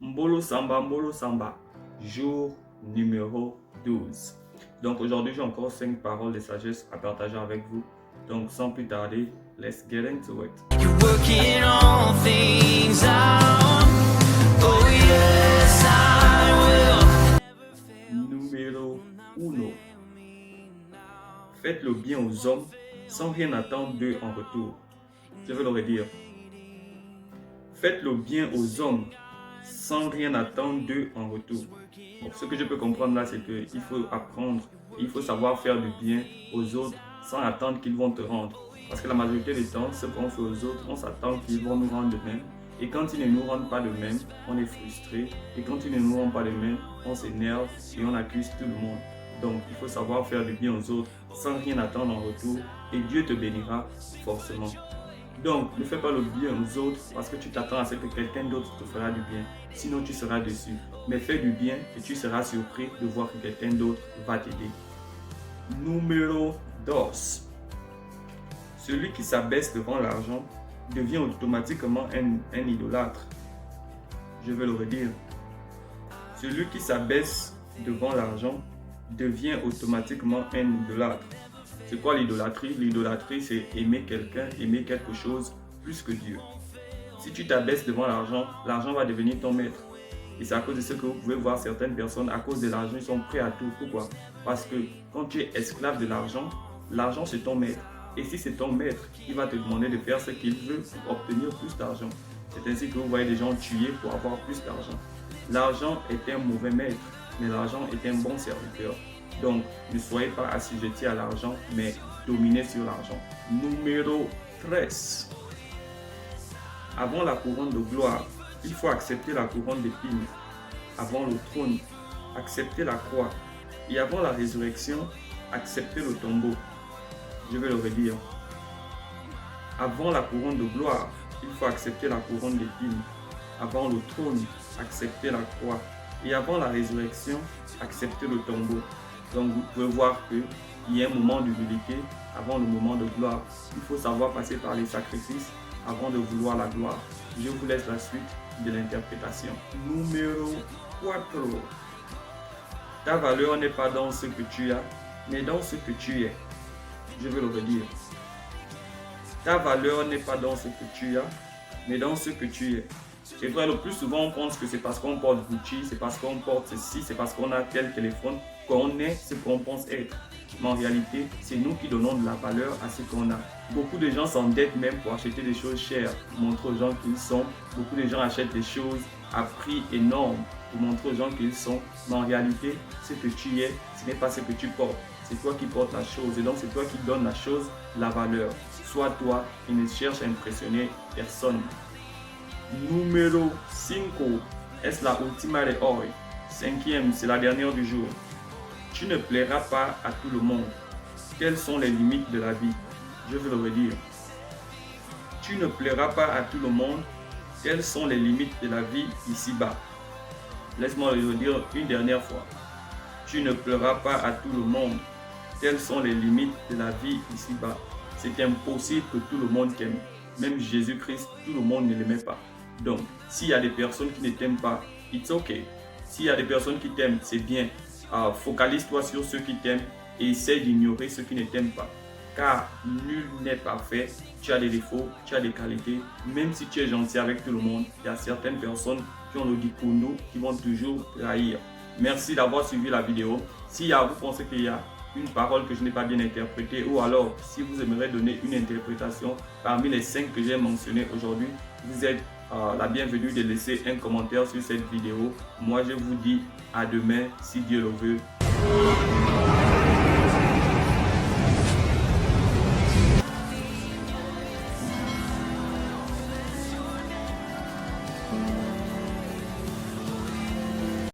Mbolo Samba, jour numéro 12. Donc aujourd'hui, j'ai encore 5 paroles de sagesse à partager avec vous. Donc sans plus tarder, let's get into it. You're working all things out. Oh yes, I will. Numéro 1. Faites le bien aux hommes sans rien attendre d'eux en retour. Je vais le redire. Faites le bien aux hommes sans rien attendre d'eux en retour. Donc, ce que je peux comprendre là, c'est qu'il faut apprendre, il faut savoir faire du bien aux autres sans attendre qu'ils vont te rendre. Parce que la majorité des temps, ce qu'on fait aux autres, on s'attend qu'ils vont nous rendre de même. Et quand ils ne nous rendent pas de même, on est frustré. Et quand ils ne nous rendent pas de même, on s'énerve et on accuse tout le monde. Donc, il faut savoir faire du bien aux autres sans rien attendre en retour. Et Dieu te bénira forcément. Donc, ne fais pas le bien aux autres parce que tu t'attends à ce que quelqu'un d'autre te fera du bien. Sinon, tu seras déçu. Mais fais du bien et tu seras surpris de voir que quelqu'un d'autre va t'aider. Numéro 2. Celui qui s'abaisse devant l'argent devient automatiquement un idolâtre. Je vais le redire. Celui qui s'abaisse devant l'argent devient automatiquement un idolâtre. C'est quoi l'idolâtrie? L'idolâtrie, c'est aimer quelqu'un, aimer quelque chose plus que Dieu. Si tu t'abaisses devant l'argent, l'argent va devenir ton maître. Et c'est à cause de ce que vous pouvez voir certaines personnes, à cause de l'argent, ils sont prêts à tout. Pourquoi? Parce que quand tu es esclave de l'argent, l'argent c'est ton maître. Et si c'est ton maître, il va te demander de faire ce qu'il veut pour obtenir plus d'argent. C'est ainsi que vous voyez des gens tuer pour avoir plus d'argent. L'argent est un mauvais maître, mais l'argent est un bon serviteur. Donc, ne soyez pas assujettis à l'argent, mais dominez sur l'argent. Numéro 13. Avant la couronne de gloire, il faut accepter la couronne d'épines. Avant le trône, accepter la croix. Et avant la résurrection, accepter le tombeau. Je vais le redire. Avant la couronne de gloire, il faut accepter la couronne d'épines. Avant le trône, accepter la croix. Et avant la résurrection, accepter le tombeau. Donc vous pouvez voir qu'il y a un moment d'humilité avant le moment de gloire. Il faut savoir passer par les sacrifices avant de vouloir la gloire. Je vous laisse la suite de l'interprétation. Numéro 4. Ta valeur n'est pas dans ce que tu as, mais dans ce que tu es. Je vais le redire. Ta valeur n'est pas dans ce que tu as, mais dans ce que tu es. C'est vrai, le plus souvent on pense que c'est parce qu'on porte Gucci, c'est parce qu'on porte ceci, c'est parce qu'on a tel téléphone qu'on est ce qu'on pense être. Mais en réalité, c'est nous qui donnons de la valeur à ce qu'on a. Beaucoup de gens s'endettent même pour acheter des choses chères, pour montrer aux gens qui ils sont. Beaucoup de gens achètent des choses à prix énorme pour montrer aux gens qui ils sont. Mais en réalité, ce que tu es, ce n'est pas ce que tu portes. C'est toi qui portes la chose et donc c'est toi qui donnes la chose la valeur. Sois toi et ne cherche à impressionner personne. Numéro 5. Es la última de hoy. 5e, c'est la dernière du jour. Tu ne plairas pas à tout le monde. Quelles sont les limites de la vie? Je vais le redire. Tu ne plairas pas à tout le monde. Quelles sont les limites de la vie ici-bas? Laisse-moi le redire une dernière fois. Tu ne plairas pas à tout le monde. Quelles sont les limites de la vie ici-bas? C'est impossible que tout le monde t'aime. Même Jésus-Christ, tout le monde ne l'aimait pas. Donc, s'il y a des personnes qui ne t'aiment pas, it's okay. S'il y a des personnes qui t'aiment, c'est bien. Focalise-toi sur ceux qui t'aiment et essaye d'ignorer ceux qui ne t'aiment pas. Car nul n'est parfait. Tu as des défauts, tu as des qualités. Même si tu es gentil avec tout le monde, il y a certaines personnes qui ont le dikono, qui vont toujours trahir. Merci d'avoir suivi la vidéo. Si vous pensez qu'il y a une parole que je n'ai pas bien interprétée ou alors si vous aimeriez donner une interprétation parmi les 5 que j'ai mentionnées aujourd'hui, vous êtes la bienvenue de laisser un commentaire sur cette vidéo. Moi je vous dis à demain si Dieu le veut.